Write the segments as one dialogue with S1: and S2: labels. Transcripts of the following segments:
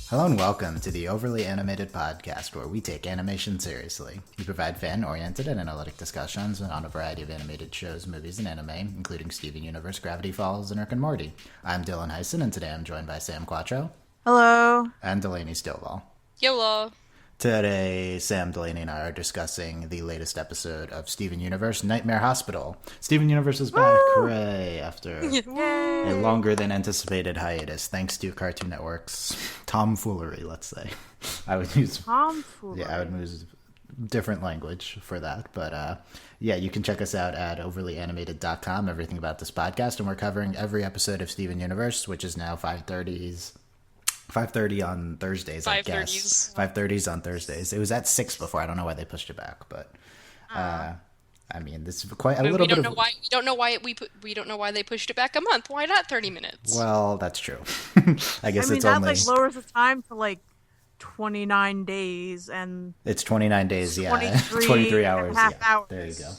S1: Hello and welcome to the Overly Animated Podcast, where we take animation seriously. We provide fan-oriented and analytic discussions on a variety of animated shows, movies, and anime, including Steven Universe, Gravity Falls, and Rick and Morty. I'm Dylan Hysen, and today I'm joined by Sam Quattro.
S2: Hello.
S1: And Delaney Stovall.
S3: YOLO.
S1: Today, Sam, Delaney, and I are discussing the latest episode of Steven Universe, Nightmare Hospital. Steven Universe is back, hooray, after a longer than anticipated hiatus, thanks to Cartoon Network's tomfoolery, let's say. I would use
S2: Tomfoolery.
S1: Yeah, I would use different language for that. But yeah, you can check us out at overlyanimated.com, everything about this podcast, and we're covering every episode of Steven Universe, which is now 5:30 on Thursdays, I guess. 5:30s on Thursdays. It was at 6 before. I don't know why they pushed it back, but I mean, this is quite a little bit of.
S3: We don't know why they pushed it back a month. Why not 30 minutes?
S1: Well, that's true. I guess it's
S2: that
S1: only
S2: lowers the time to 29 days and
S1: it's 29 days. Yeah, 23 hours. Hours. There you go.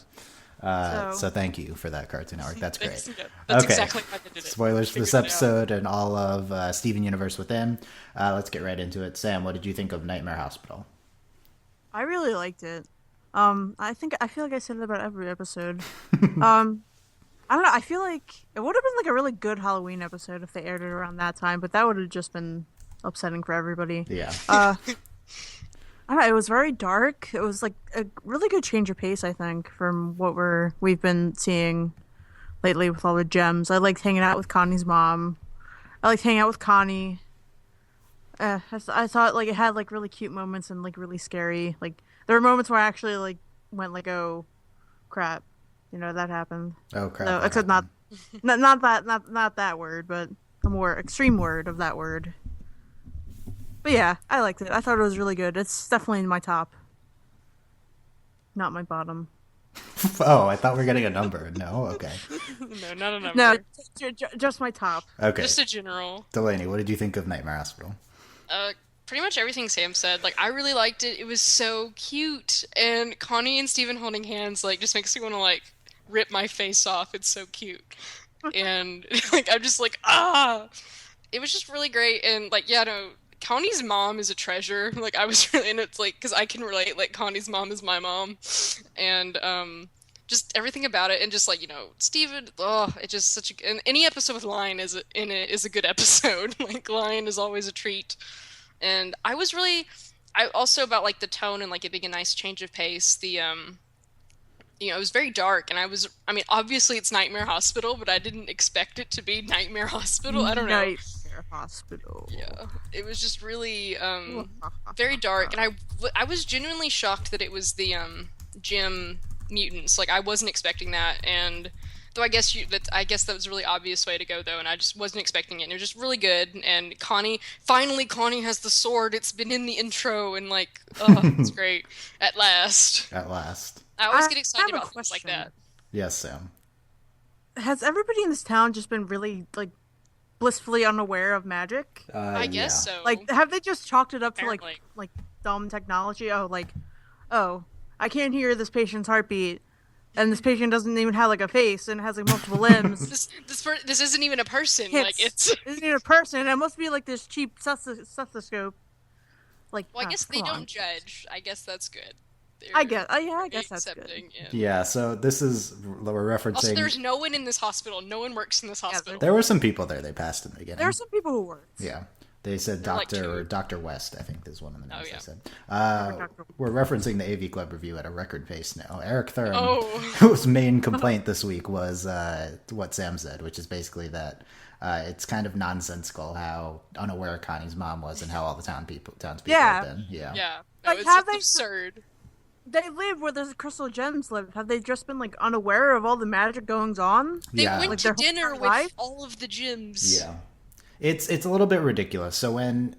S1: So thank you for that, Cartoon Network. That's great.
S3: That's exactly why they did it.
S1: Spoilers for this episode and all of Steven Universe within. Let's get right into it. Sam, what did you think of Nightmare Hospital?
S2: I really liked it. I feel like I said it about every episode. I don't know. I feel like it would have been a really good Halloween episode if they aired it around that time, but that would have just been upsetting for everybody.
S1: Yeah.
S2: I don't know, it was very dark. It was a really good change of pace, I think, from what we've been seeing lately with all the gems. I liked hanging out with Connie's mom. I liked hanging out with Connie. I thought it had really cute moments and really scary. There were moments where I actually went oh crap, that happened.
S1: Oh crap!
S2: So, except not that word, but the more extreme word of that word. But yeah, I liked it. I thought it was really good. It's definitely in my top, not my bottom.
S1: Oh, I thought we were getting a number. No, okay.
S3: No, not a number.
S2: No, just my top.
S1: Okay.
S3: Just a general.
S1: Delaney, what did you think of Nightmare Hospital?
S3: Pretty much everything Sam said. I really liked it. It was so cute, and Connie and Steven holding hands just makes me want to rip my face off. It's so cute, and I'm just ah. It was just really great, and Connie's mom is a treasure. I was really, and it's because I can relate. Connie's mom is my mom, and just everything about it, and just Steven. Oh, it's just such a. And any episode with Lion in it is a good episode. Lion is always a treat, and I also about the tone and it being a nice change of pace. The it was very dark, and I mean, obviously it's Nightmare Hospital, but I didn't expect it to be Nightmare Hospital. I don't know.
S2: Nightmare Hospital.
S3: Yeah, it was just really very dark, and I was genuinely shocked that it was the gym mutants. I wasn't expecting that, and though I guess that was a really obvious way to go though, and I just wasn't expecting it. And it was just really good. And Connie has the sword. It's been in the intro, and it's great at last.
S1: At last.
S3: I always get excited about things like that.
S1: Yes, Sam.
S2: Has everybody in this town just been really blissfully unaware of magic?
S3: I guess so.
S2: Have they just chalked it up
S3: Apparently.
S2: to dumb technology? Oh, I can't hear this patient's heartbeat, and this patient doesn't even have a face and has multiple limbs.
S3: This isn't even a person.
S2: It isn't even a person. It must be this cheap stethoscope.
S3: Well, I guess they don't judge. I guess that's good.
S2: I guess that's good.
S1: Yeah, so we're referencing.
S3: Also, there's no one in this hospital. No one works in this hospital.
S1: There were some people there. They passed in the beginning.
S2: There were some people who worked.
S1: Yeah, they said Dr. West. I think is one of the names they said.
S2: Dr.
S1: We're referencing the AV Club review at a record pace now. Eric Thurm, whose main complaint this week was what Sam said, which is basically that. It's kind of nonsensical how unaware Connie's mom was and how all the townspeople have been. Yeah.
S3: Yeah. No, it's absurd.
S2: They live where the crystal gems live. Have they just been unaware of all the magic goings on?
S3: They went to dinner with all of the gyms.
S1: Yeah, it's a little bit ridiculous. So when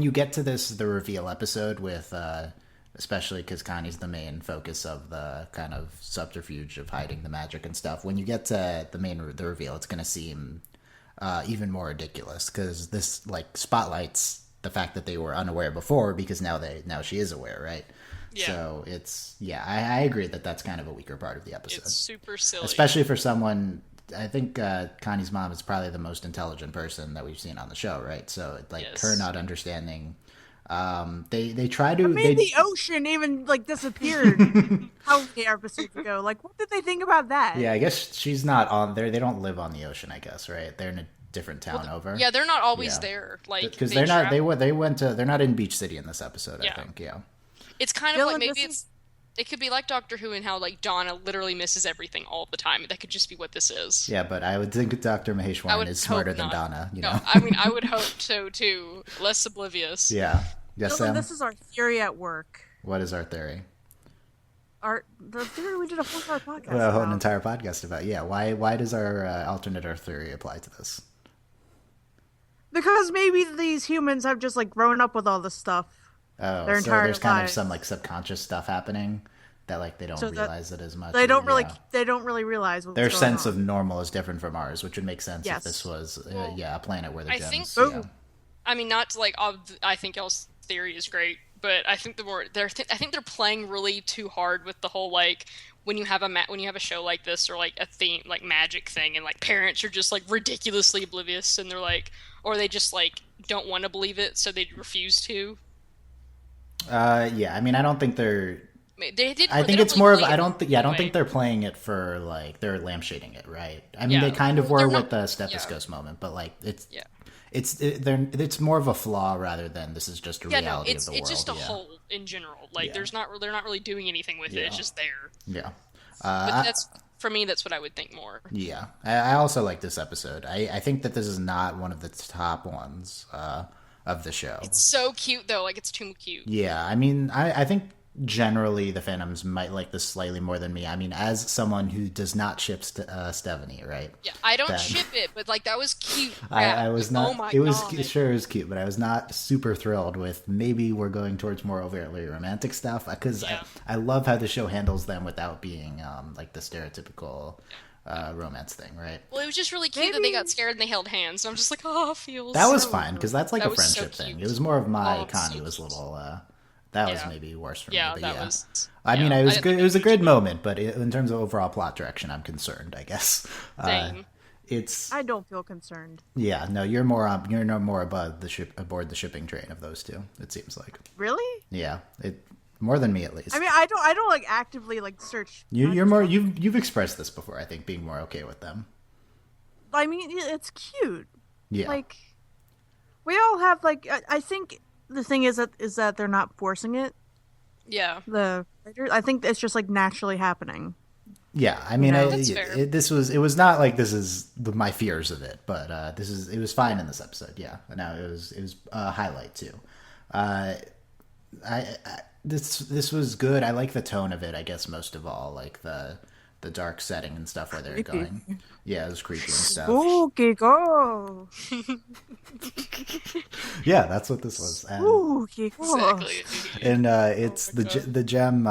S1: you get to the reveal episode with especially because Connie's the main focus of the kind of subterfuge of hiding the magic and stuff. When you get to the reveal, it's going to seem even more ridiculous because this spotlights the fact that they were unaware before because now she is aware, right?
S3: Yeah.
S1: So I agree that that's kind of a weaker part of the episode.
S3: It's super silly.
S1: Especially for someone I think Connie's mom is probably the most intelligent person that we've seen on the show, right? So like
S3: Yes.
S1: her not understanding. They try to.
S2: I mean, the ocean even like disappeared how many episodes ago? Like, what did they think about that?
S1: Yeah, I guess she's not on there. They don't live on the ocean, I guess, right? They're in a different town over.
S3: Yeah, they're not always
S1: Yeah.
S3: there. Like
S1: Because
S3: they
S1: they're not.
S3: travel-
S1: They went to. They're not in Beach City in this episode.
S3: Yeah.
S1: I think. Yeah.
S3: It's kind of
S2: Dylan,
S3: like maybe
S2: this
S3: it's. It could be like Doctor Who and how like Donna literally misses everything all the time. That could just be what this is.
S1: Yeah, but I would think Dr.
S3: I
S1: Maheshwaran
S3: would
S1: is
S3: hope
S1: smarter than
S3: not.
S1: Donna. You
S3: No,
S1: know.
S3: I mean I would hope so too. Less oblivious.
S1: Yeah. Yes,
S2: Dylan,
S1: Sam.
S2: this is our theory at work.
S1: What is our theory?
S2: The theory we did a whole entire podcast
S1: Well, an
S2: about.
S1: entire podcast about. Yeah. Why does our alternate Earth theory apply to this?
S2: Because maybe these humans have just like grown up with all this stuff.
S1: Oh,
S2: Their
S1: so
S2: entire
S1: there's kind of
S2: lives.
S1: some like subconscious stuff happening that like they don't
S2: So that
S1: realize it as much.
S2: They don't really.
S1: Yeah.
S2: They don't really realize what's
S1: Their
S2: going
S1: sense
S2: on.
S1: of normal is different from ours, which would make sense
S2: Yes.
S1: if this was
S3: Well,
S1: a planet where the
S3: I
S1: gems.
S3: think-
S1: yeah.
S3: I mean, not to like. I think y'all's theory is great, but I think I think they're playing really too hard with the whole like when you have a show like this or like a theme like magic thing, and like parents are just like ridiculously oblivious, and they're like, or they just like don't want to believe it, so they refuse to.
S1: Yeah, I mean, I don't think they're.
S3: They did.
S1: I
S3: they
S1: think
S3: don't
S1: it's
S3: really
S1: more of.
S3: play
S1: I
S3: it
S1: don't think. Yeah, I don't
S3: that
S1: think
S3: way.
S1: they're playing it for like they're lampshading it, right? I mean,
S3: Yeah.
S1: they kind of
S3: Well,
S1: were
S3: they're
S1: with
S3: not-
S1: the stethoscope moment, but like it's
S3: Yeah.
S1: it's more of a flaw rather than this is just a
S3: Yeah, no,
S1: reality
S3: it's
S1: of the world.
S3: just a
S1: yeah.
S3: hole in general. Like,
S1: Yeah.
S3: they're not really doing anything with it. It's
S1: Yeah.
S3: just there.
S1: Yeah.
S3: But that's for me. That's what I would think more.
S1: Yeah, I also like this episode. I think that this is not one of the top ones of the show.
S3: It's so cute though. Like, it's too cute.
S1: Yeah, I mean, I think generally the Phantoms might like this slightly more than me. I mean, as someone who does not ship Stephanie, right?
S3: Yeah, I don't
S1: That-
S3: ship it, but like that was cute.
S1: I was
S3: Like,
S1: not.
S3: Oh my
S1: it was
S3: God.
S1: sure it was cute, but I was not super thrilled with. Maybe we're going towards more overtly romantic stuff because
S3: Yeah.
S1: I love how the show handles them without being like the stereotypical romance thing, right?
S3: Well, it was just really cute that they
S2: Maybe-
S3: got scared and they held hands. And I'm just like, oh, feels.
S1: That was
S3: so
S1: fine because that's like
S3: That
S1: a
S3: was so
S1: friendship thing.
S3: cute.
S1: It was more of my
S3: Oh, it's
S1: Connie
S3: so
S1: was a
S3: cute.
S1: little. That was
S3: Yeah.
S1: maybe worse for
S3: Yeah,
S1: me. But
S3: that
S1: yeah,
S3: was.
S1: I mean,
S3: yeah,
S1: it was
S3: didn't
S1: good.
S3: think
S1: It was a
S3: much
S1: good
S3: of it.
S1: moment, but in terms of overall plot direction, I'm concerned. I guess.
S3: Same.
S1: It's
S2: I don't feel concerned.
S1: yeah. No, you're no more above the ship aboard the shipping train of those two. It seems like
S2: Really?
S1: yeah. It more than me at least.
S2: I mean, I don't like actively like search.
S1: You're more. You've expressed this before. I think being more okay with them.
S2: I mean, it's cute.
S1: Yeah.
S2: Like, we all have like. I think the thing is that they're not forcing it.
S3: Yeah.
S2: The writers, I think it's just like naturally happening.
S1: Yeah, I mean,
S2: know,
S3: That's fair.
S1: it was not like this is my fears of it, but it was fine in this episode. Yeah, no, it was a highlight too. This was good. I like the tone of it. I guess most of all, like the dark setting and stuff where they're
S2: Creepy.
S1: going. Yeah, it was creepy and stuff.
S2: Spooky go.
S1: Yeah, that's what this was.
S2: Spooky go.
S3: Exactly.
S1: And it's
S3: my
S1: the gem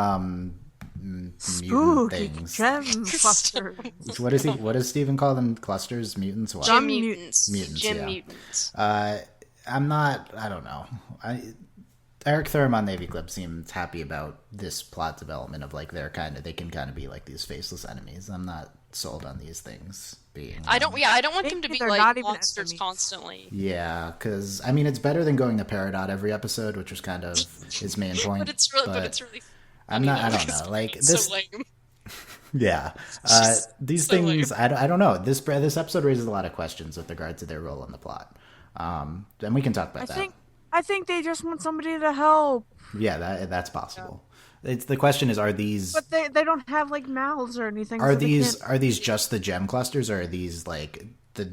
S1: mutant
S2: Spooky
S1: things.
S2: gem clusters.
S1: What is he? What does Steven call them? Clusters, mutants, what?
S3: Gym
S2: Mut-
S3: mutants.
S1: Mutants,
S3: Gym
S1: yeah.
S3: mutants.
S1: I'm not. I don't know. Eric Thurm on Navy Club seemed happy about this plot development of like they can kind of be like these faceless enemies. I'm not sold on these things being.
S3: I don't want them to
S2: Maybe
S3: be
S2: they're
S3: like
S2: not even
S3: monsters
S2: enemies.
S3: constantly.
S1: Yeah, because I mean it's better than going to Peridot every episode, which was kind of his main point.
S3: But it's really.
S1: I'm not. I
S3: funny,
S1: don't
S3: though,
S1: know. Like
S3: because
S1: this.
S3: So lame.
S1: Yeah,
S3: just
S1: these
S3: so
S1: things.
S3: lame.
S1: I don't know. This episode raises a lot of questions with regard to their role in the plot. And we can talk about that.
S2: I think they just want somebody to help,
S1: Yeah, that's possible. It's the question is: are these
S2: but they don't have like mouths or anything.
S1: are
S2: so they
S1: these
S2: can't-
S1: are these just the gem clusters, or are these like the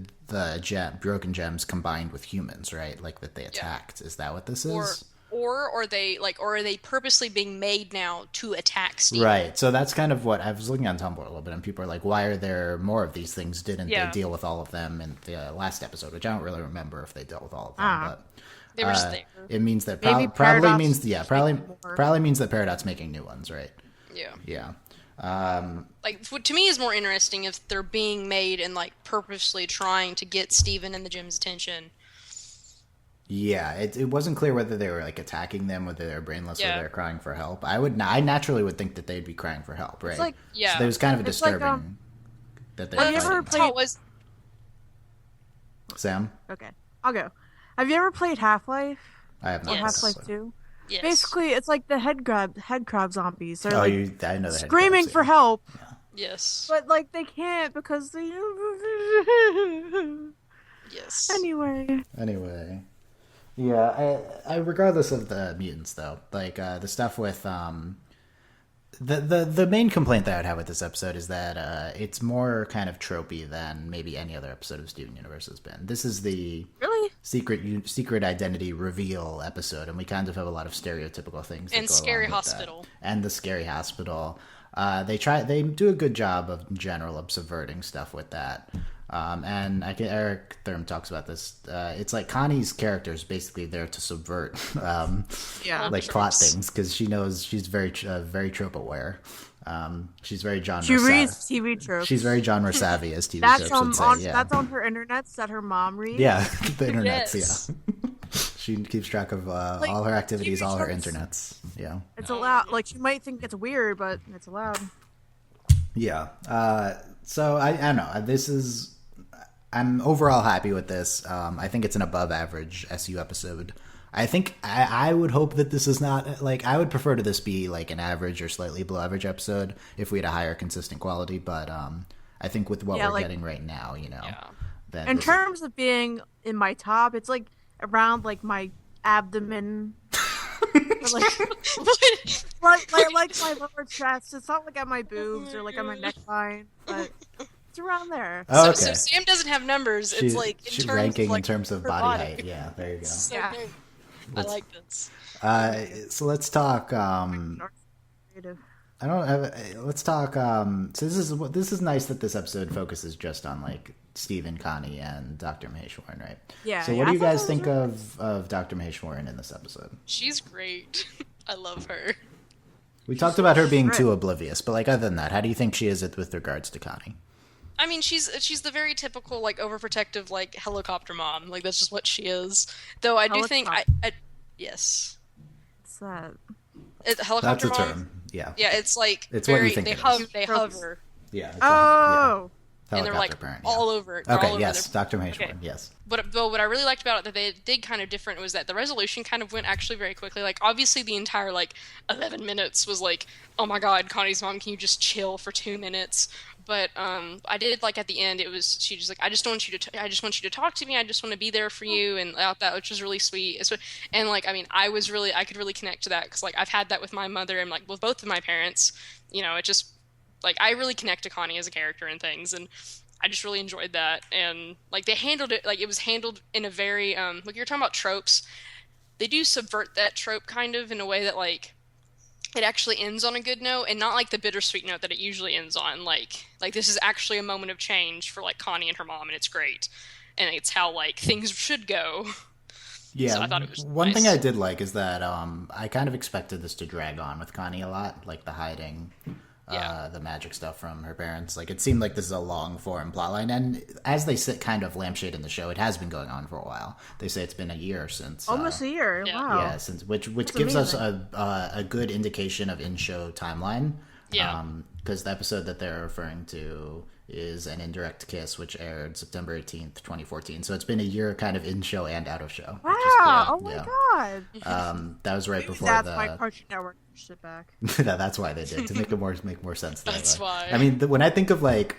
S1: broken gems combined with humans? Right, like that they attacked. Is that what this is?
S3: Or are they purposely being made now to attack Steve?
S1: Right. So that's kind of what I was looking on Tumblr a little bit, and people are like, "Why are there more of these things? Didn't
S3: Yeah.
S1: they deal with all of them in the last episode?" Which I don't really remember if they dealt with all of them, but.
S3: They were just there.
S1: It means that
S2: Maybe
S1: probably
S2: Paradox
S1: means
S2: is
S1: probably
S2: making more.
S1: probably means that Peridot's making new ones, right?
S3: Yeah.
S1: Yeah.
S3: Like, what to me is more interesting if they're being made and like purposely trying to get Steven and the Jim's attention.
S1: Yeah, it wasn't clear whether they were like attacking them, whether they were brainless, or
S3: Yeah.
S1: they were crying for help. I naturally would think that they'd be crying for help, right?
S2: like-
S3: Yeah.
S1: So there was kind of a
S2: It's like,
S1: disturbing. that they're
S2: Have you ever
S1: fighting.
S2: played?
S1: Sam,
S2: Okay, I'll go. Have you ever played Half-Life
S1: I have
S2: or
S1: not.
S3: Yes.
S2: Half-Life 2?
S3: Yes.
S2: Basically, it's like the head crab zombies. They're
S1: Oh,
S2: like
S1: I know the head
S2: screaming
S1: crabs,
S2: for
S1: yeah.
S2: help,
S3: Yes.
S2: but like they can't because they.
S3: Yes.
S2: Anyway,
S1: Yeah, I regardless of the mutants though, like the stuff with the main complaint that I would have with this episode is that it's more kind of tropey than maybe any other episode of Steven Universe has been. This is the
S2: really?
S1: secret identity reveal episode, and we kind of have a lot of stereotypical things that
S3: And
S1: go
S3: Scary
S1: along with
S3: Hospital.
S1: that. And the scary hospital. They do a good job of in general of subverting stuff with that. And Eric Thurm talks about this. It's like Connie's character is basically there to subvert,
S2: Yeah.
S1: like plot things because she knows she's very trope aware. She's very genre.
S2: She reads TV tropes.
S1: She's very genre savvy, as TV
S2: That's
S1: tropes would say.
S2: on
S1: Yeah,
S2: that's on her internets that her mom reads.
S1: yeah, the internets.
S3: Yes.
S1: Yeah, she keeps track of all her activities,
S2: TV
S1: all her
S2: tropes.
S1: internets. Yeah.
S2: It's allowed. Like you might think it's weird, but it's allowed.
S1: Yeah. So I don't know. I'm overall happy with this. I think it's an above average SU episode. I think I would hope that this is not like I would prefer to this be like an average or slightly below average episode if we had a higher consistent quality. But I think with what we're getting right now, then
S2: In terms of being in my top, it's like around like my abdomen. Or, like my lower chest. It's not like at my boobs or like at my neckline, but it's around there.
S1: Oh,
S3: So
S1: okay.
S3: Sam doesn't have numbers. It's like in
S1: she's
S3: terms
S1: ranking
S3: of, like,
S1: in terms of
S3: her
S1: body height. Yeah, there you go.
S3: So
S2: Yeah.
S3: good. I like this.
S1: So let's talk.
S2: Creative.
S1: I don't have. Let's talk. So this is nice that this episode focuses just on like Stephen, Connie, and Dr. Maheshwaran, right?
S2: Yeah,
S1: So
S2: yeah,
S1: what do
S2: I
S1: you
S2: thought
S1: guys
S2: that
S1: think
S2: was
S1: of Dr. Maheshwaran in this episode?
S3: She's great. I love her.
S1: We talked about her being
S2: great.
S1: too oblivious, but like other than that, how do you think she is with regards to Connie?
S3: I mean, she's the very typical like overprotective like helicopter mom. Like that's just what she is. Though I do think yes,
S2: It's that.
S1: That's
S3: Helicopter
S1: a
S3: mom.
S1: term. Yeah.
S3: Yeah, it's like
S1: It's what you
S3: very
S1: think
S3: they
S1: it is.
S3: they hover
S1: Yeah. it's
S2: Oh,
S3: and they're like
S1: Helicopter parent, yeah.
S3: all over. They're all
S1: Okay.
S3: over
S1: Yes,
S3: their-
S1: Dr. Maheshwaran.
S3: Okay.
S1: Yes.
S3: But what I really liked about it that they did kind of different was that the resolution kind of went actually very quickly. Like obviously the entire like 11 minutes was like, oh my god, Connie's mom, can you just chill for 2 minutes? But I did like at the end it was she just like I just want you to talk to me. I just want to be there for you and that which was really sweet. And like I mean I could really connect to that because like I've had that with my mother and like with both of my parents. You know, it just like I really connect to Connie as a character and things and. I just really enjoyed that, and like they handled it like it was handled in a very like you're talking about tropes. They do subvert that trope kind of in a way that like it actually ends on a good note, and not like the bittersweet note that it usually ends on. Like this is actually a moment of change for like Connie and her mom, and it's great, and it's how like things should go.
S1: Yeah,
S3: So I thought it was
S1: one
S3: nice.
S1: thing I did like is that I kind of expected this to drag on with Connie a lot, like the hiding,
S3: Yeah.
S1: the magic stuff from her parents. Like it seemed like this is a long form plotline, and as they sit kind of lampshade in the show, it has been going on for a while. They say it's been a year since
S2: almost a year.
S3: Yeah.
S2: Wow.
S1: yeah, since which gives us
S2: amazing.
S1: a good indication of in show timeline.
S3: Yeah.
S1: Because the episode that they're referring to is An Indirect Kiss, which aired September 18th, 2014. So it's been a year kind of in show and out of show.
S2: Wow.
S1: which is cool.
S2: Oh my
S1: Yeah.
S2: god.
S1: That was right before
S2: That's
S1: the.
S2: why Cartoon Network pushed it back.
S1: That's why they did to make it make more sense. That
S3: That's
S1: way.
S3: why.
S1: I mean, when I think of like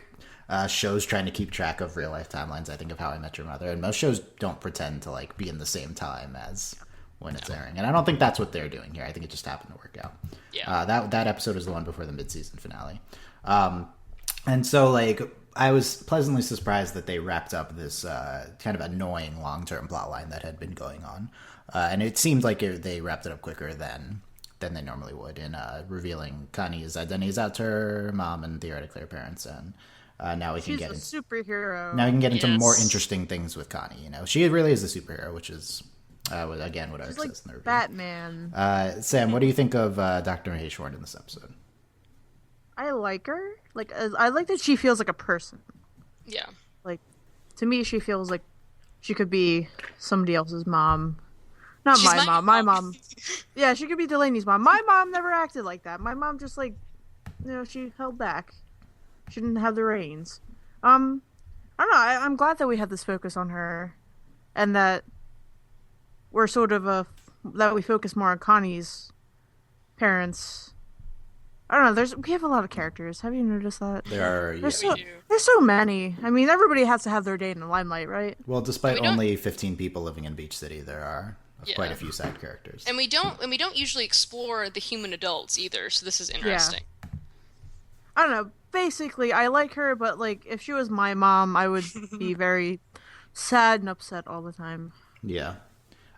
S1: shows trying to keep track of real life timelines, I think of How I Met Your Mother, and most shows don't pretend to like be in the same time as when it's airing, and I don't think that's what they're doing here. I think it just happened to work out.
S3: Yeah.
S1: That episode was the one before the mid-season finale, and so like I was pleasantly surprised that they wrapped up this kind of annoying long-term plotline that had been going on, and it seemed like they wrapped it up quicker than they normally would in revealing Connie's identities out to her mom and theoretically her parents, and now we can
S2: She's
S1: get
S2: a
S1: into,
S2: superhero.
S1: now we can get into
S3: Yes.
S1: more interesting things with Connie. You know, she really is a superhero, which is again what Eric
S2: She's like
S1: says in the review.
S2: Batman.
S1: Sam, what do you think of Dr. Maheshwaran in this episode?
S2: I like her. Like I like that she feels like a person.
S3: Yeah.
S2: Like to me, she feels like she could be somebody else's mom. Not
S3: She's
S2: my
S3: my
S2: mom. My
S3: mom.
S2: mom. Yeah, she could be Delaney's mom. My mom never acted like that. My mom just like, she held back. She didn't have the reins. Um, I don't know. I'm glad that we had this focus on her, and that we're sort of that we focus more on Connie's parents. I don't know. We have a lot of characters. Have you noticed that?
S1: There are, yeah.
S2: There's
S3: We
S2: so
S3: do.
S2: there's so many. I mean, everybody has to have their day in the limelight, right?
S1: Well,
S3: And
S1: despite
S3: we don't
S1: only 15 people living in Beach City, there are quite
S3: yeah.
S1: a few side characters.
S3: And we don't usually explore the human adults either, so this is
S2: Yeah.
S3: interesting.
S2: I don't know. Basically, I like her, but like, if she was my mom, I would be very sad and upset all the time.
S1: Yeah.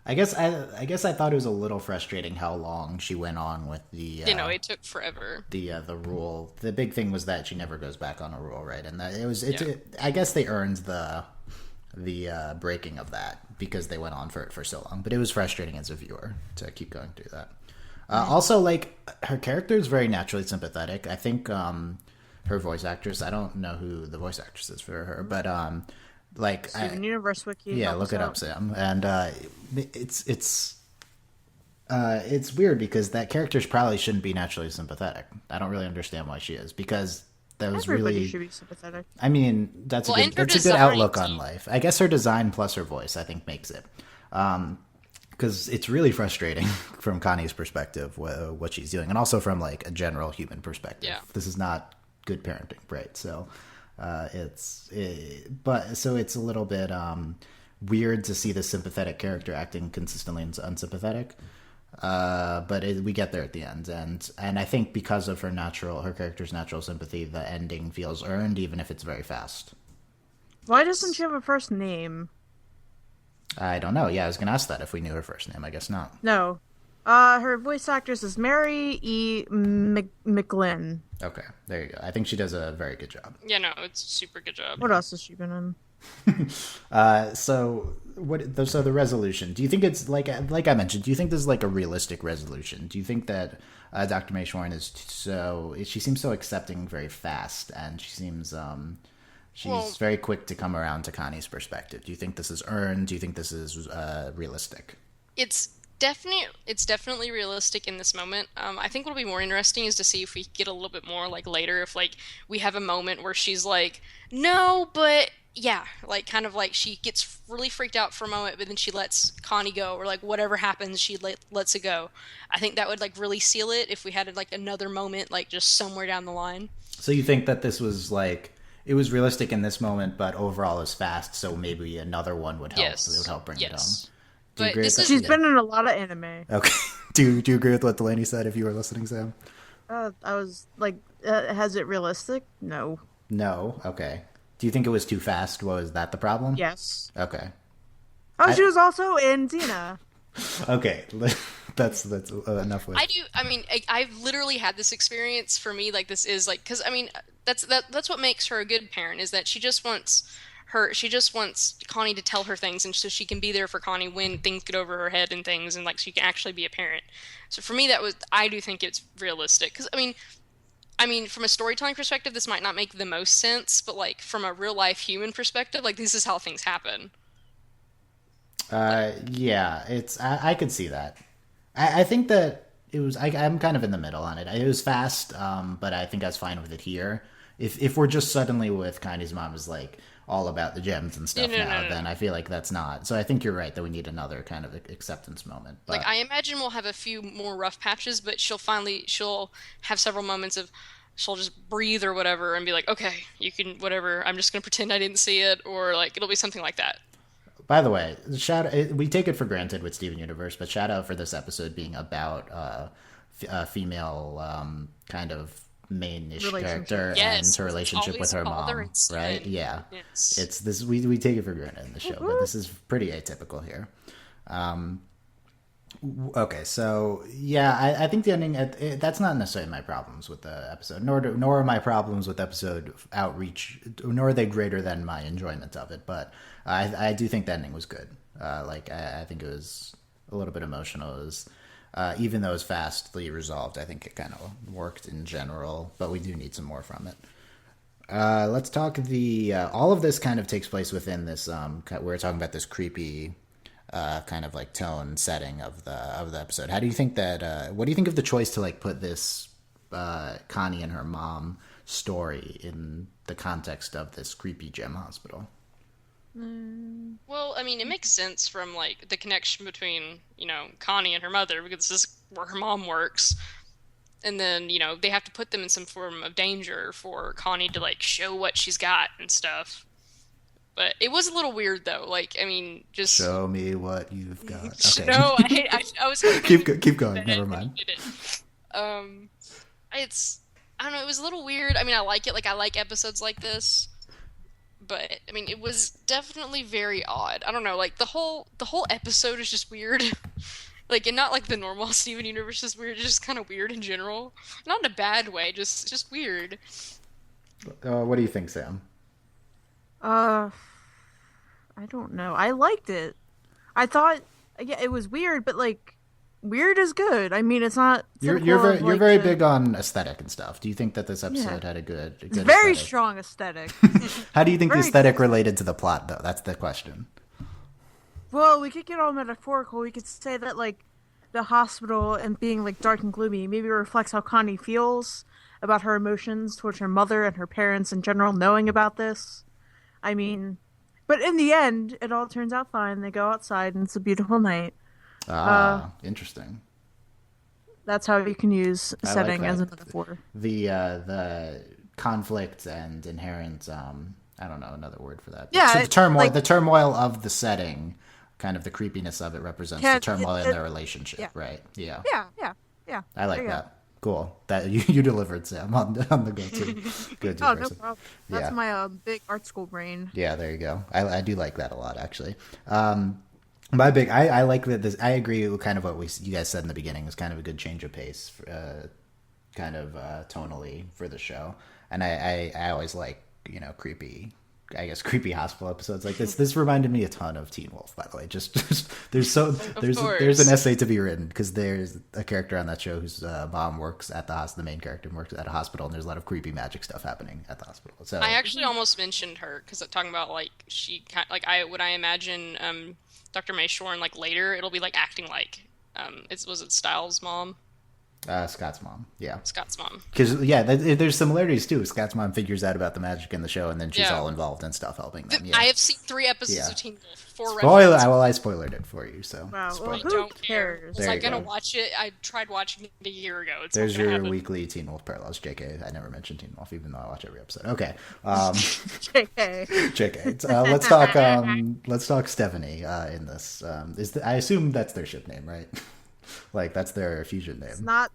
S1: I guess I thought it was a little frustrating how long she went on with
S3: It took forever.
S1: the rule. The big thing was that she never goes back on a rule, right? And that
S3: Yeah.
S1: I guess they earned the breaking of that because they went on for it for so long. But it was frustrating as a viewer to keep going through that. Also, like, her character is very naturally sympathetic. I think her voice actress. I don't know who the voice actress is for her, but
S2: Steven Universe Wiki.
S1: yeah,
S2: help
S1: look
S2: us
S1: it
S2: out.
S1: up, Sam. And it's weird because that character probably shouldn't be naturally sympathetic. I don't really understand why she is because that was
S2: Everybody
S1: really.
S2: should be sympathetic.
S1: I mean, that's
S3: Well,
S1: a
S3: and
S1: good
S3: her
S1: that's a good
S3: design,
S1: outlook on
S3: too.
S1: life. I guess her design plus her voice, I think, makes it. Because it's really frustrating from Connie's perspective what she's doing, and also from like a general human perspective.
S3: Yeah.
S1: This is not good parenting, right? So but so it's a little bit weird to see the sympathetic character acting consistently unsympathetic. But we get there at the end, and I think because of her character's natural sympathy, the ending feels earned, even if it's very fast.
S2: Why doesn't she have a first name?
S1: I don't know. Yeah, I was gonna ask that if we knew her first name. I guess not.
S2: No. Her voice actress is Mary E. McGlynn.
S1: Okay, there you go. I think she does a very good job.
S3: Yeah, no, it's a super good job.
S2: What else has she been in?
S1: So So the resolution. Do you think it's like I mentioned? Do you think this is like a realistic resolution? Do you think that Dr. May Shorn is she seems so accepting very fast, and she's
S3: Well-
S1: very quick to come around to Connie's perspective. Do you think this is earned? Do you think this is realistic?
S3: It's definitely realistic in this moment. I think what'll be more interesting is to see if we get a little bit more like later, if like we have a moment where she's like, no, but yeah, like kind of like she gets really freaked out for a moment, but then she lets Connie go, or like whatever happens, she lets it go. I think that would like really seal it if we had like another moment, like just somewhere down the line.
S1: So you think that this was like it was realistic in this moment, but overall is fast. So maybe another one would help.
S3: Yes.
S1: It would help bring it home.
S3: Yes.
S1: Do you
S3: But
S1: agree
S3: this
S1: with
S3: is-
S1: that?
S2: She's been in a lot of anime.
S1: Okay. Do you agree with what Delaney said? If you were listening, Sam?
S2: I was like, has it realistic? No.
S1: No. Okay. Do you think it was too fast? Was that the problem?
S2: Yes.
S1: Okay.
S2: Oh, she was also in Xena.
S1: Okay. That's enough with.
S3: I do. I mean, I've literally had this experience. For me, like this is like because I mean that's what makes her a good parent is that she just wants Connie to tell her things, and so she can be there for Connie when things get over her head and things, and like she can actually be a parent. So for me, I do think it's realistic because I mean, from a storytelling perspective, this might not make the most sense, but like from a real life human perspective, like this is how things happen.
S1: Yeah. I could see that. I think that it was. I'm kind of in the middle on it. It was fast, but I think I was fine with it here. If we're just suddenly with Kanye's mom is like all about the gems and stuff
S3: No, no,
S1: now,
S3: no, no.
S1: then I feel like that's not. So I think you're right that we need another kind of acceptance moment. But
S3: Like I imagine we'll have a few more rough patches, but she'll have several moments of she'll just breathe or whatever and be like, okay, you can whatever. I'm just gonna pretend I didn't see it, or like it'll be something like that.
S1: by the way, we take it for granted with Steven Universe, but shout out for this episode being about a female kind of main-ish
S2: Relationship.
S1: character
S3: Yes,
S1: and her
S3: it's
S1: relationship with
S3: always
S1: her
S3: father
S1: mom,
S3: and son.
S1: right? Yeah,
S3: Yes.
S1: it's this we take it for granted in the show, but this is pretty atypical here. Okay, so yeah, I think the ending that's not necessarily my problems with the episode, nor are my problems with episode outreach, nor are they greater than my enjoyment of it. But I do think the ending was good. I think it was a little bit emotional. It was, even though it was fastly resolved, I think it kind of worked in general. But we do need some more from it. Let's talk all of this kind of takes place within this. We're talking about this creepy kind of like tone setting of the episode. How do you think that? What do you think of the choice to like put this Connie and her mom story in the context of this creepy gem hospital.
S3: Well, I mean, it makes sense from like the connection between, Connie and her mother, because this is where her mom works. And then, they have to put them in some form of danger for Connie to like show what she's got and stuff. But it was a little weird though. Like, I mean, just
S1: show me what you've got. Okay.
S3: No, I was
S1: keep going. Never mind.
S3: It's, I don't know. It was a little weird. I mean, I like it. Like, I like episodes like this. But I mean, it was definitely very odd. I don't know. Like the whole episode is just weird. Like, and not like the normal Steven Universe is weird. It's just kind of weird in general. Not in a bad way. Just weird.
S1: What do you think, Sam?
S2: I don't know. I liked it. I thought, yeah, it was weird, but like, weird is good. I mean, it's not.
S1: You're very big on aesthetic and stuff. Do you think that this episode had a good
S2: very
S1: aesthetic?
S2: Strong aesthetic.
S1: How do you think the aesthetic related to the plot, though? That's the question.
S2: Well, we could get all metaphorical. We could say that like the hospital and being like dark and gloomy maybe reflects how Connie feels about her emotions towards her mother and her parents in general, knowing about this. I mean, but in the end, it all turns out fine. They go outside and it's a beautiful night.
S1: Interesting.
S2: That's how you can use setting
S1: like
S2: as a metaphor.
S1: The conflict and inherent, I don't know another word for that.
S2: Yeah,
S1: so the turmoil of the setting, kind of the creepiness of it represents the turmoil in their relationship, right? Yeah.
S2: Yeah.
S1: I like that. Cool. That you delivered, Sam, on the go-to. Go-to
S2: Oh,
S1: person.
S2: no problem. That's my big art school brain.
S1: Yeah, there you go. I do like that a lot, actually. I like that. This, I agree with kind of what you guys said in the beginning. Is kind of a good change of pace, kind of tonally for the show. And I always like creepy hospital episodes like this. This reminded me a ton of Teen Wolf, by the way. Just there's an essay to be written because there's a character on that show whose mom works at the hospital. The main character works at a hospital, and there's a lot of creepy magic stuff happening at the hospital. So
S3: I actually almost mentioned her because talking about like I imagine Dr. May Shorn like later it'll be like acting like was it Styles' mom?
S1: Scott's mom, yeah.
S3: Scott's mom.
S1: Because, there's similarities, too. Scott's mom figures out about the magic in the show, and then she's all involved and stuff, helping them. Yeah.
S3: I have seen 3 episodes of Teen Wolf. 4
S1: Spoiler! I spoiled it for you, so.
S2: Wow,
S1: well,
S2: who cares?
S3: Was I going to watch it? I tried watching it a year ago.
S1: There's your weekly Teen Wolf parallels. JK, I never mentioned Teen Wolf, even though I watch every episode. Okay.
S2: JK.
S1: Let's talk Stephanie in this. I assume that's their ship name, right? Like, that's their fusion name.
S2: It's not...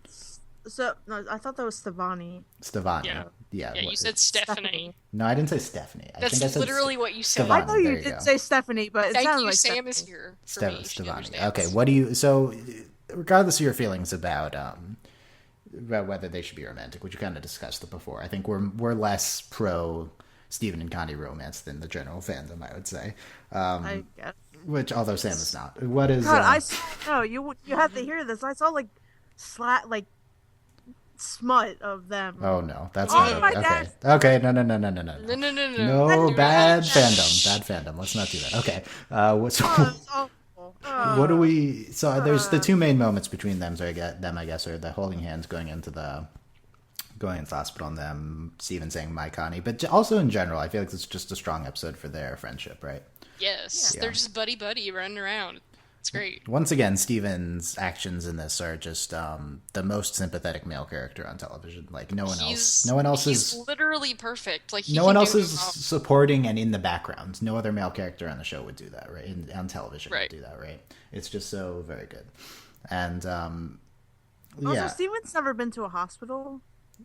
S2: So, no, I thought that was Stevani.
S1: Stevani.
S3: Yeah,
S1: Yeah,
S3: you said Stephanie.
S1: No, I didn't say Stephanie.
S3: That's literally what you said.
S1: Stevani.
S2: I thought you did say Stephanie, but it sounded like
S3: Sam
S2: Stephanie.
S3: is here for me.
S1: Stevani. Okay, what do you... So, regardless of your feelings about whether they should be romantic, which you kind of discussed before, I think we're less pro Steven and Connie romance than the general fandom, I would say.
S2: I guess.
S1: Which, although Sam is not. What is...
S2: God, you have to hear this. I saw, like, smut of them.
S1: Oh, no. That's
S2: my
S1: not...
S2: God.
S1: Okay, no.
S3: No.
S1: Bad fandom. Let's not do that. Okay.
S2: It's awful.
S1: What do we... So, there's the 2 main moments between them, I guess, are the holding hands going into the hospital and them, Steven saying, "My Connie." But also in general, I feel like it's just a strong episode for their friendship, right?
S3: Yes, they're just buddy running around. It's great.
S1: Once again, Steven's actions in this are just the most sympathetic male character on television. Like no one else is
S3: literally perfect. Like
S1: no one else is supporting and in the background. No other male character on the show would do that, right? On television would do that, right? It's just so very good. And
S2: also, Steven's never been to a hospital.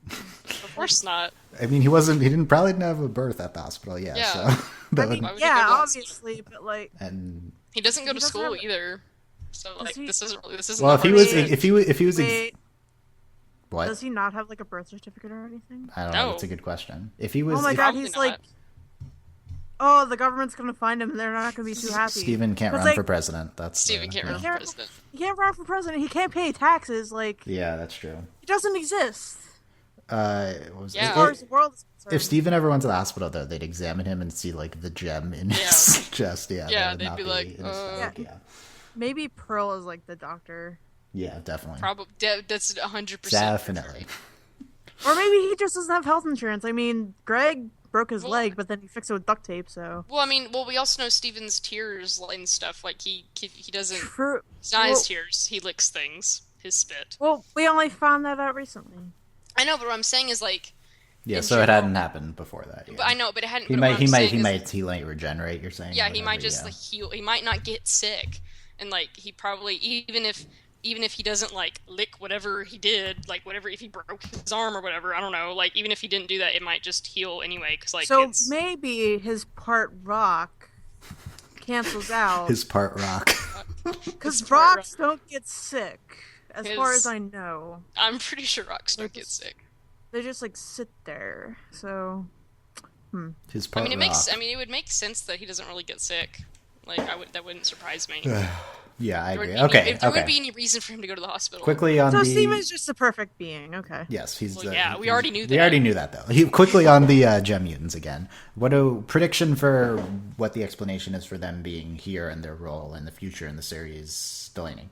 S3: Of course not.
S1: I mean, he didn't have a birth at the hospital. Yeah. So
S2: obviously, but like,
S3: and he doesn't go to school either. So like, this isn't.
S1: Well, if he was. What?
S2: Does he not have like a birth certificate or anything?
S1: I don't know. That's a good question. If he was,
S2: oh my god, he's like, oh, the government's gonna find him, and they're not gonna be too happy.
S1: Steven can't run for president.
S3: Steven can't run for president.
S2: He can't run for president. He can't pay taxes. Like,
S1: yeah, that's true.
S2: He doesn't exist.
S1: As
S2: far as the world is concerned.
S1: If Steven ever went to the hospital, though, they'd examine him and see like the gem in his chest. Yeah,
S3: they'd be like,
S2: maybe Pearl is like the doctor.
S1: Yeah, definitely.
S3: Probably that's 100%.
S1: Definitely.
S2: Or maybe he just doesn't have health insurance. I mean, Greg broke his
S3: Well,
S2: leg, but then he fixed it with duct tape, so.
S3: well, I mean, well, we also know Steven's tears and stuff. Like he doesn't.
S2: True.
S3: It's not his
S2: Well,
S3: tears. He licks things. His spit.
S2: we only found that out recently.
S3: I know, but what I'm saying is like.
S1: Yeah,
S3: In
S1: so it
S3: general-
S1: hadn't happened before that. Yeah.
S3: But I know, but it hadn't.
S1: He
S3: but
S1: might,
S3: what
S1: he
S3: I'm
S1: might,
S3: saying
S1: he
S3: is-
S1: might, he might regenerate. You're saying?
S3: Yeah, he
S1: Whatever,
S3: might just
S1: yeah.
S3: like heal. He might not get sick, and like he probably even if he doesn't like lick whatever he did, like whatever if he broke his arm or whatever, I don't know. Like even if he didn't do that, it might just heal anyway. Because like
S2: So
S3: it's
S2: maybe his part rock cancels out.
S1: His part rock.
S2: Because
S3: his part
S2: rocks don't get sick, as
S3: His-
S2: far as I know.
S3: I'm pretty sure rocks don't
S2: They're
S3: get
S2: just-
S3: sick.
S2: They just like sit there. So
S1: His
S3: I
S1: part
S3: mean, it
S1: rock.
S3: makes. I mean, it would make sense that he doesn't really get sick. Like that wouldn't surprise me.
S1: Yeah, I
S3: There would
S1: agree.
S3: be
S1: Okay,
S3: if there
S1: okay.
S3: would be any reason for him to go to the hospital.
S1: Quickly on
S2: so
S1: the.
S2: Steven's just the perfect being. Okay.
S1: Yes, he's.
S3: Well, yeah, we already knew
S1: We
S3: that.
S1: already knew that, though. Quickly on the Gem Mutants again. What a prediction for what the explanation is for them being here and their role in the future in the series, Delaney.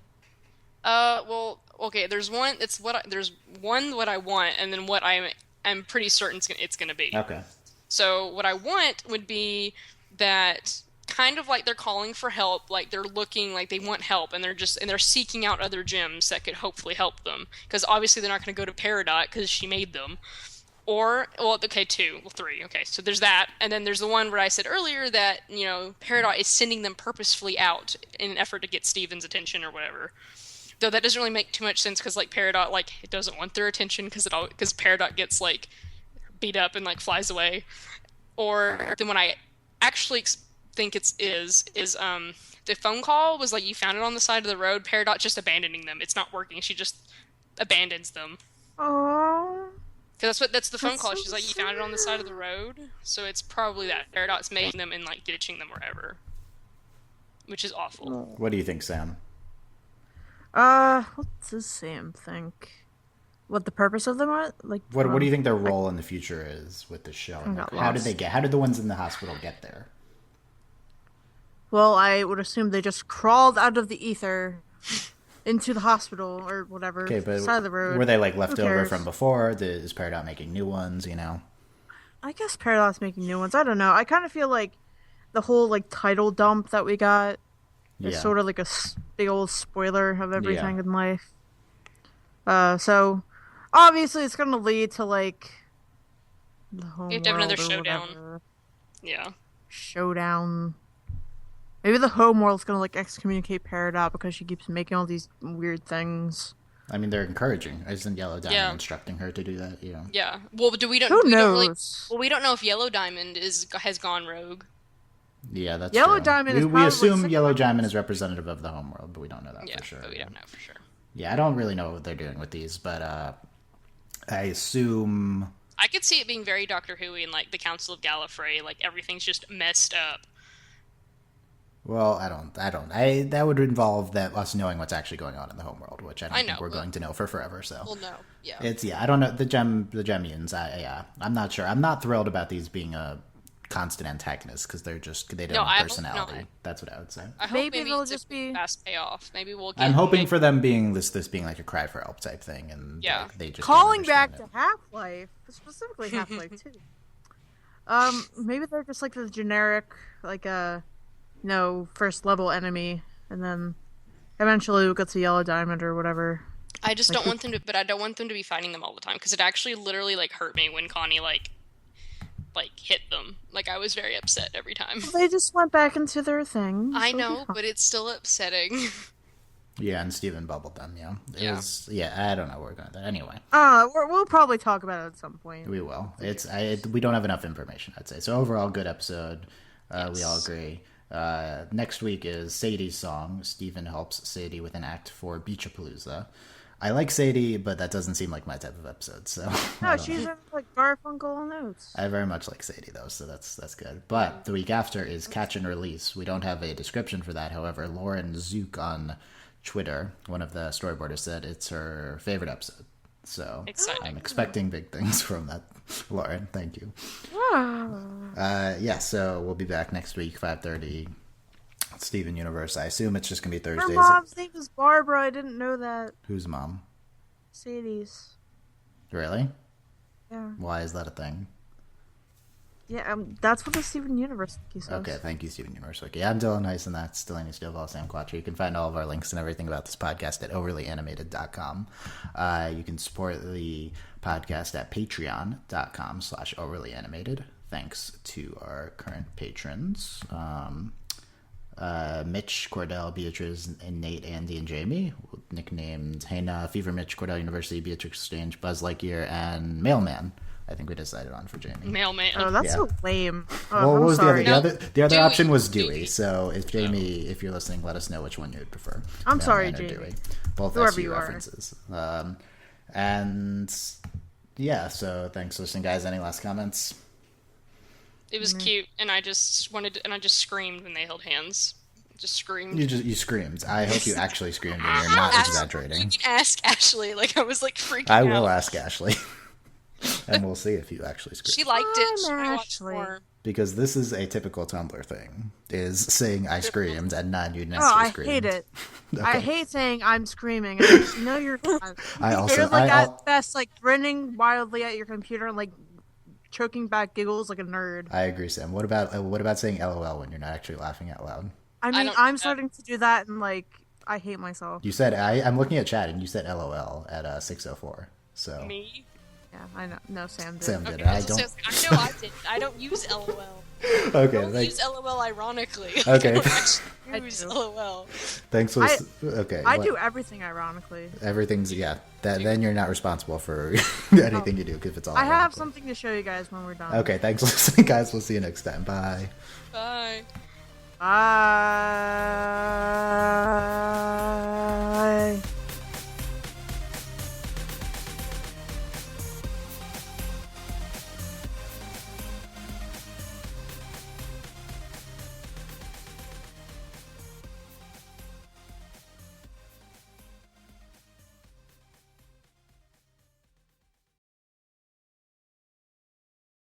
S3: Well, okay. There's one. There's one what I want, and then what I'm pretty certain it's gonna be.
S1: Okay.
S3: So what I want would be that kind of like they're calling for help, like they're looking like they want help, and they're seeking out other gems that could hopefully help them. Because obviously they're not going to go to Peridot because she made them. Or okay, three. Okay, so there's that, and then there's the one where I said earlier that Peridot is sending them purposefully out in an effort to get Steven's attention or whatever. Though that doesn't really make too much sense because like Peridot it doesn't want their attention because Peridot gets like beat up and like flies away. Or then when I actually think is the phone call was like you found it on the side of the road. Peridot just abandoning them. It's not working. She just abandons them.
S2: Oh.
S3: Because that's the phone
S2: That's
S3: call.
S2: so
S3: She's like, you found it on the side of the road. So it's probably that Peridot's making them and like ditching them wherever, which is awful.
S1: What do you think, Sam?
S2: What does Sam think? What the purpose of them are? Like,
S1: What do you think their role in the future is with this show? And,
S2: got
S1: like, how did
S2: lost.
S1: how did the ones in the hospital get there?
S2: Well, I would assume they just crawled out of the ether into the hospital or whatever
S1: Okay, but
S2: side of the road.
S1: were they like left
S2: Who
S1: over
S2: cares?
S1: from before? Is Peridot making new ones?
S2: I guess Peridot's making new ones. I don't know. I kind of feel like the whole like title dump that we got is
S1: Yeah.
S2: sort of like a big old spoiler of everything
S1: Yeah.
S2: in life. So obviously it's gonna lead to like the home
S3: You have to have another
S2: world or
S3: showdown.
S2: whatever.
S3: Yeah.
S2: Showdown. Maybe the home world's gonna like excommunicate Peridot because she keeps making all these weird things.
S1: I mean, they're encouraging. Isn't Yellow Diamond
S3: Yeah.
S1: instructing her to do that?
S3: Yeah. Well, but we don't.
S2: Who
S3: we don't really,
S2: knows?
S3: well, we don't know if Yellow Diamond has gone rogue.
S1: Yeah, that's
S2: Yellow
S1: true.
S2: Diamond is
S1: we
S2: probably
S1: assume
S2: sick
S1: Yellow
S2: of
S1: Diamond
S2: this.
S1: is representative of the homeworld, but we don't know that
S3: Yeah,
S1: for sure.
S3: but we don't know for sure.
S1: Yeah, I don't really know what they're doing with these, but I assume.
S3: I could see it being very Doctor Who-y and like the Council of Gallifrey, like everything's just messed up.
S1: Well, I don't. That would involve us knowing what's actually going on in the homeworld, which I don't
S3: I
S1: think
S3: know,
S1: we're
S3: but-
S1: going to know for forever. So
S3: Well, no, yeah.
S1: I don't know the gem mutants. I'm not sure. I'm not thrilled about these being a constant antagonist because they don't
S3: No,
S1: have
S3: I-
S1: personality.
S3: no.
S1: That's what I would say.
S3: I hope
S2: Maybe
S3: maybe
S2: they'll
S3: it's
S2: just
S3: a
S2: be-
S3: fast payoff. Maybe we'll get.
S1: I'm hoping for them being this being like a cry for help type thing, and
S3: Yeah.
S1: like, they just
S2: Calling
S1: don't
S2: back
S1: understand
S2: to Half-Life, specifically Half-Life 2. Maybe they're just like the generic, like first level enemy, and then eventually we'll get to Yellow Diamond or whatever.
S3: I just
S2: like
S3: don't want them to, but I don't want them to be fighting them all the time because it actually literally like hurt me when Connie like hit them. Like I was very upset every time.
S2: They just went back into their thing.
S3: I
S2: so
S3: know,
S2: it'll be
S3: but it's still upsetting.
S1: it. Yeah, and Steven bubbled them. Yeah,
S3: Yeah.
S1: I don't know where we're going with that. Anyway,
S2: fine. We'll probably talk about it at some point.
S1: we will. We don't have enough information, I'd say. So overall, good episode. We all agree. Next week is Sadie's song. Steven helps Sadie with an act for Beachapalooza. I like Sadie, but that doesn't seem like my type of episode. So
S2: No, she's in like Garfunkel and Oates.
S1: I very much like Sadie though, so that's good. But the week after is Catch and Release. We don't have a description for that. However, Lauren Zook on Twitter, one of the storyboarders, said it's her favorite episode. So
S3: Exciting.
S1: I'm expecting big things from that, Lauren. Thank you.
S2: Wow.
S1: So we'll be back next week, 5:30. Steven Universe. I assume it's just gonna be
S2: Her
S1: Thursdays.
S2: mom's name is Barbara. I didn't know that.
S1: Whose mom?
S2: Sadie's.
S1: Really?
S2: Yeah.
S1: Why is that a thing?
S2: Yeah, that's what the Steven Universe wiki says.
S1: Okay, thank you, Steven Universe. Okay, I'm Dylan Hysen, that's Delaney Stovall, Sam Quattro. You can find all of our links and everything about this podcast at overlyanimated.com. You can support the podcast at patreon.com/overlyanimated. Thanks to our current patrons. Mitch, Cordell, Beatrice, and Nate, Andy, and Jamie, nicknamed Hena, Fever Mitch, Cordell University, Beatrix Exchange, Buzz Lightyear, and Mailman. I think we decided on for Jamie.
S3: Mailman.
S2: Oh, that's so lame. Oh,
S1: Well, what
S2: I'm
S1: was
S2: sorry.
S1: the other? The other
S3: Dewey.
S1: option was Dewey. So if Jamie, if you're listening, let us know which one you'd prefer.
S2: I'm sorry,
S1: Mailman or
S2: Jamie.
S1: Dewey. Both
S2: Whoever
S1: SU
S2: you are.
S1: references. And yeah, so thanks for listening, guys. Any last comments?
S3: It was cute, and I just screamed when they held hands. Just screamed.
S1: You screamed. I hope you actually screamed, and you're not exaggerating.
S3: You can ask Ashley. Like I was like freaking
S1: I
S3: out.
S1: will ask Ashley, and we'll see if you actually screamed.
S3: She liked it. She
S2: I'm
S3: watched
S2: Ashley.
S3: more.
S1: Because this is a typical Tumblr thing: is saying I screamed and not you
S2: Oh,
S1: necessarily
S2: I
S1: screamed.
S2: hate it.
S1: Okay.
S2: I hate saying I'm screaming. And just, no, you're not.
S1: I also-
S2: You're like
S1: I-
S2: at best, like grinning wildly at your computer and like choking back giggles like a nerd.
S1: I agree, Sam. What about saying LOL when you're not actually laughing out loud?
S2: I mean,
S3: don't-
S2: I'm starting to do that, and like I hate myself.
S1: You said I'm looking at chat, and you said LOL at 6:04. So
S3: Me?
S2: Yeah, I know. No, Sam did.
S1: Sam did.
S3: Okay,
S1: I
S3: I
S1: don't.
S3: know I did. I don't use LOL.
S1: Okay,
S3: I don't use LOL ironically.
S1: Okay.
S3: I don't actually
S2: I
S3: use
S2: do.
S3: LOL.
S1: Thanks for. Okay.
S2: I
S1: what-
S2: do everything ironically.
S1: Everything's then you're not responsible for anything you do if it's all.
S2: I have
S1: ironically.
S2: something to show you guys when we're done.
S1: Okay, thanks for listening, guys. We'll see you next time. Bye.
S3: Bye.
S2: Bye.